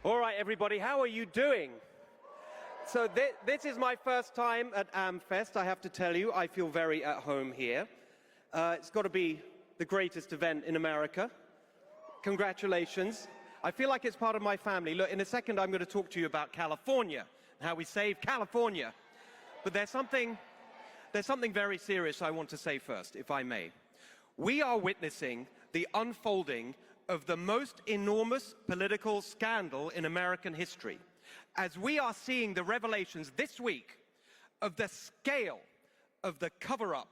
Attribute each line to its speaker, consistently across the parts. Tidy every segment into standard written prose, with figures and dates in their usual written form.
Speaker 1: All right, everybody, how are you doing? So this is my first time at AmFest, I have to tell you. I feel very at home here. It's got to be the greatest event in America. Congratulations. I feel like it's part of my family. Look, in a second I'm going to talk to you about California, how we save California. But there's something very serious I want to say first, if I may. We are witnessing the unfolding of the most enormous political scandal in American history, as we are seeing the revelations this week of the scale of the cover-up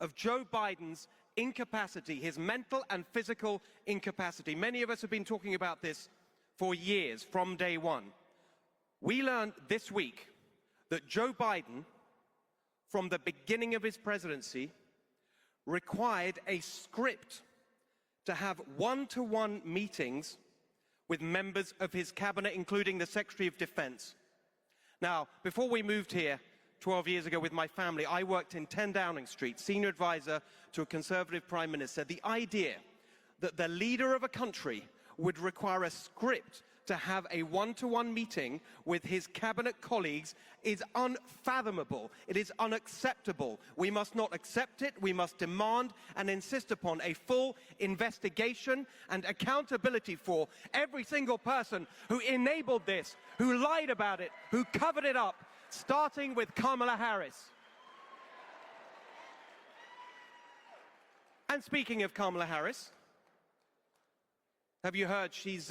Speaker 1: of Joe Biden's incapacity, his mental and physical incapacity. Many of us have been talking about this for years, from day one. We learned this week that Joe Biden, from the beginning of his presidency, required a script to have one-to-one meetings with members of his cabinet, including the Secretary of Defense. Now, before we moved here 12 years ago with my family, I worked in 10 Downing Street, senior advisor to a Conservative Prime Minister. The idea that the leader of a country would require a script to have a one-to-one meeting with his cabinet colleagues is unfathomable. It is unacceptable. We must not accept it. We must demand and insist upon a full investigation and accountability for every single person who enabled this, who lied about it, who covered it up, starting with Kamala Harris. And speaking of Kamala Harris, have you heard she's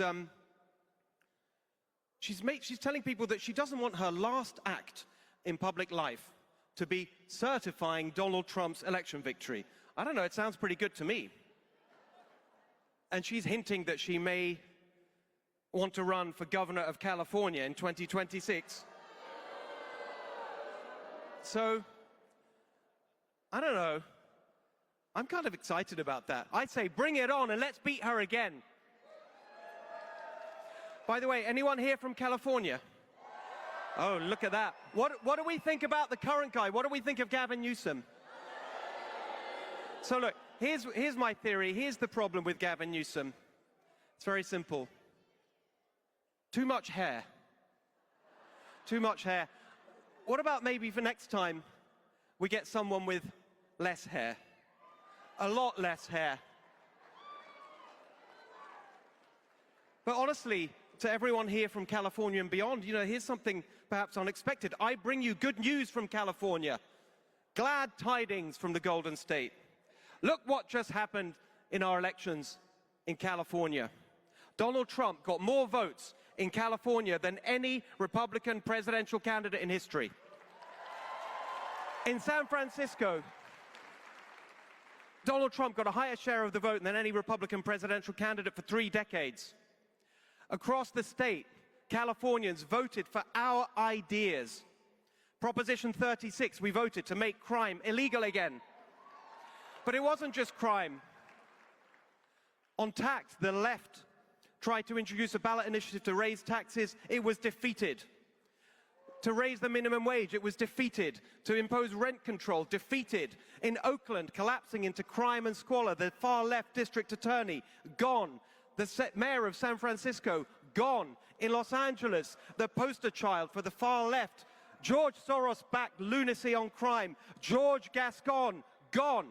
Speaker 1: telling people that she doesn't want her last act in public life to be certifying Donald Trump's election victory. I don't know, it sounds pretty good to me. And she's hinting that she may want to run for governor of California in 2026. So, I don't know. I'm kind of excited about that. I'd say bring it on and let's beat her again. By the way, anyone here from California? Oh, look at that. What do we think about the current guy? What do we think of Gavin Newsom? So look, here's my theory. Here's the problem with Gavin Newsom. It's very simple. Too much hair. Too much hair. What about maybe for next time we get someone with less hair? A lot less hair. But honestly, to everyone here from California and beyond, you know, here's something perhaps unexpected. I bring you good news from California. Glad tidings from the Golden State. Look what just happened in our elections in California. Donald Trump got more votes in California than any Republican presidential candidate in history. In San Francisco, Donald Trump got a higher share of the vote than any Republican presidential candidate for 3 decades. Across the state, Californians voted for our ideas. Proposition 36, we voted to make crime illegal again. But it wasn't just crime. On tax, the left tried to introduce a ballot initiative to raise taxes. It was defeated. To raise the minimum wage, it was defeated. To impose rent control, defeated. In Oakland, collapsing into crime and squalor, the far-left district attorney, gone. The mayor of San Francisco, gone. In Los Angeles, the poster child for the far left, George Soros-backed lunacy on crime, George Gascon, gone.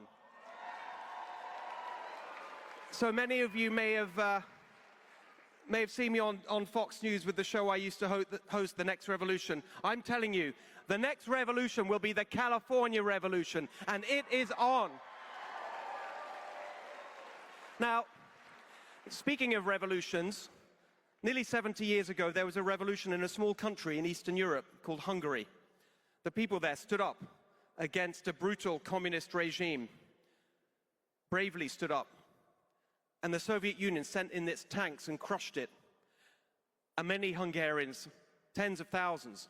Speaker 1: So many of you may have seen me on Fox News with the show I used to host, The Next Revolution. I'm telling you, the next revolution will be the California Revolution, and it is on. Now, speaking of revolutions, nearly 70 years ago, there was a revolution in a small country in Eastern Europe called Hungary. The people there stood up against a brutal communist regime, bravely stood up. And the Soviet Union sent in its tanks and crushed it. And many Hungarians, tens of thousands,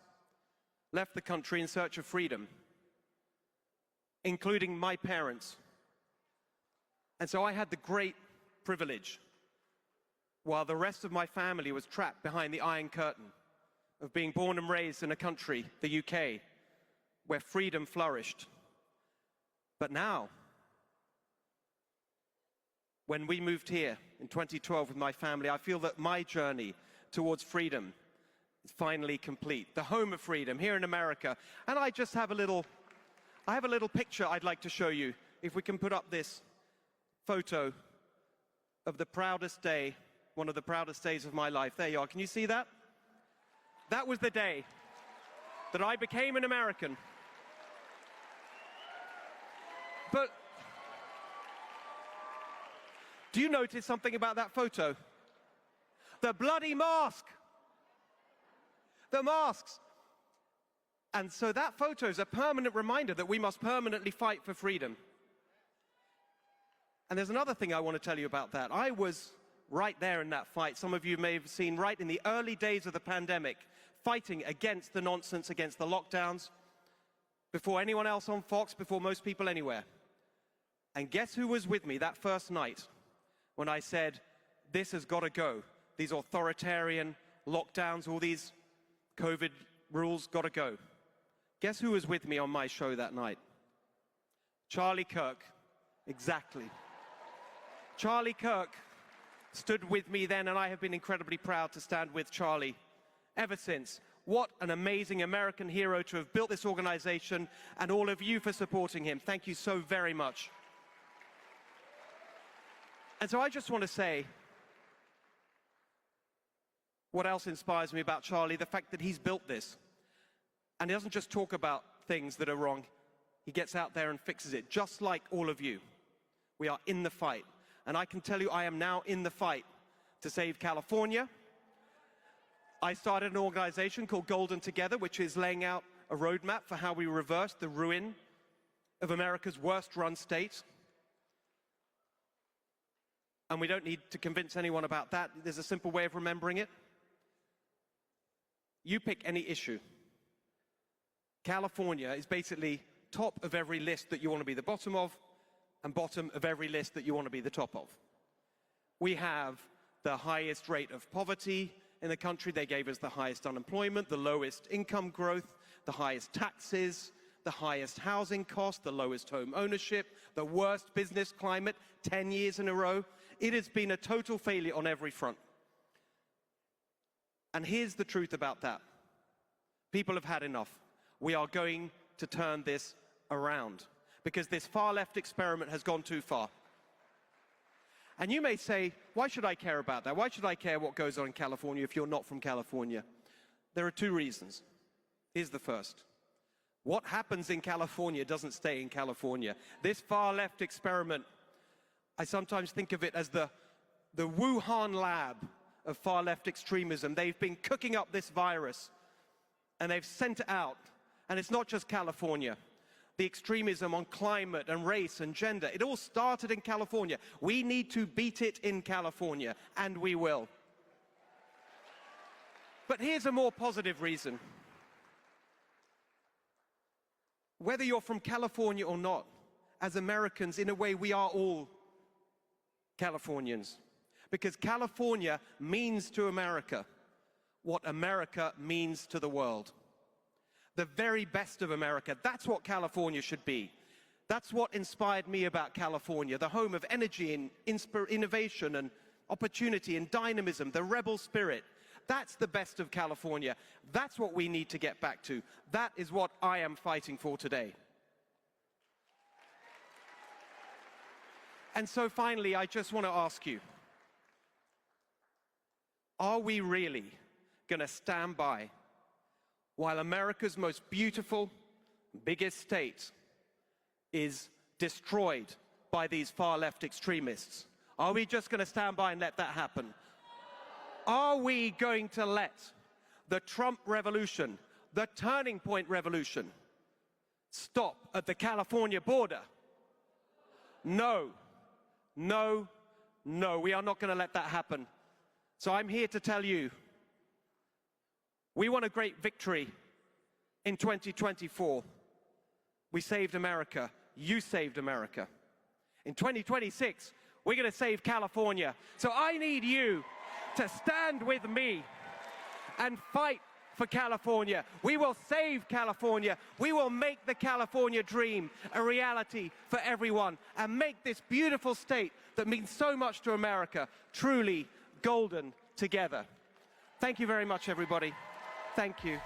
Speaker 1: left the country in search of freedom, including my parents. And so I had the great privilege, while the rest of my family was trapped behind the Iron Curtain, of being born and raised in a country, the UK, where freedom flourished. But now, when we moved here in 2012 with my family, I feel that my journey towards freedom is finally complete. The home of freedom here in America. And I just have a little picture I'd like to show you. If we can put up this photo of the proudest day, one of the proudest days of my life. There you are. Can you see that? That was the day that I became an American. But do you notice something about that photo? The bloody mask. The masks. And so that photo is a permanent reminder that we must permanently fight for freedom. And there's another thing I want to tell you about that. I was right there in that fight. Some of you may have seen right in the early days of the pandemic, fighting against the nonsense, against the lockdowns, before anyone else on Fox, before most people anywhere. And guess who was with me that first night when I said, this has got to go. These authoritarian lockdowns, all these COVID rules got to go. Guess who was with me on my show that night? Charlie Kirk. Exactly. Charlie Kirk stood with me then, and I have been incredibly proud to stand with Charlie ever since. What an amazing American hero to have built this organization, and all of you for supporting him. Thank you so very much. And so I just want to say, what else inspires me about Charlie? The fact that he's built this. And he doesn't just talk about things that are wrong. He gets out there and fixes it, just like all of you. We are in the fight. And I can tell you, I am now in the fight to save California. I started an organization called Golden Together, which is laying out a roadmap for how we reverse the ruin of America's worst-run state. And we don't need to convince anyone about that. There's a simple way of remembering it. You pick any issue. California is basically top of every list that you want to be the bottom of, and bottom of every list that you want to be the top of. We have the highest rate of poverty in the country. They gave us the highest unemployment, the lowest income growth, the highest taxes, the highest housing cost, the lowest home ownership, the worst business climate 10 years in a row. It has been a total failure on every front. And here's the truth about that. People have had enough. We are going to turn this around, because this far-left experiment has gone too far. And you may say, why should I care about that? Why should I care what goes on in California if you're not from California? There are two reasons. Here's the first. What happens in California doesn't stay in California. This far-left experiment, I sometimes think of it as the Wuhan lab of far-left extremism. They've been cooking up this virus, and they've sent it out. And it's not just California. The extremism on climate and race and gender, it all started in California. We need to beat it in California, and we will. But here's a more positive reason. Whether you're from California or not, as Americans, in a way, we are all Californians. Because California means to America what America means to the world. The very best of America. That's what California should be. That's what inspired me about California, the home of energy and innovation and opportunity and dynamism, the rebel spirit. That's the best of California. That's what we need to get back to. That is what I am fighting for today. And so finally, I just want to ask you, are we really going to stand by while America's most beautiful, biggest state is destroyed by these far-left extremists? Are we just going to stand by and let that happen? Are we going to let the Trump revolution, the turning point revolution, stop at the California border? No, no, no, we are not going to let that happen. So I'm here to tell you, we won a great victory in 2024. We saved America. You saved America. In 2026, we're going to save California. So I need you to stand with me and fight for California. We will save California. We will make the California dream a reality for everyone and make this beautiful state that means so much to America truly golden together. Thank you very much, everybody. Thank you.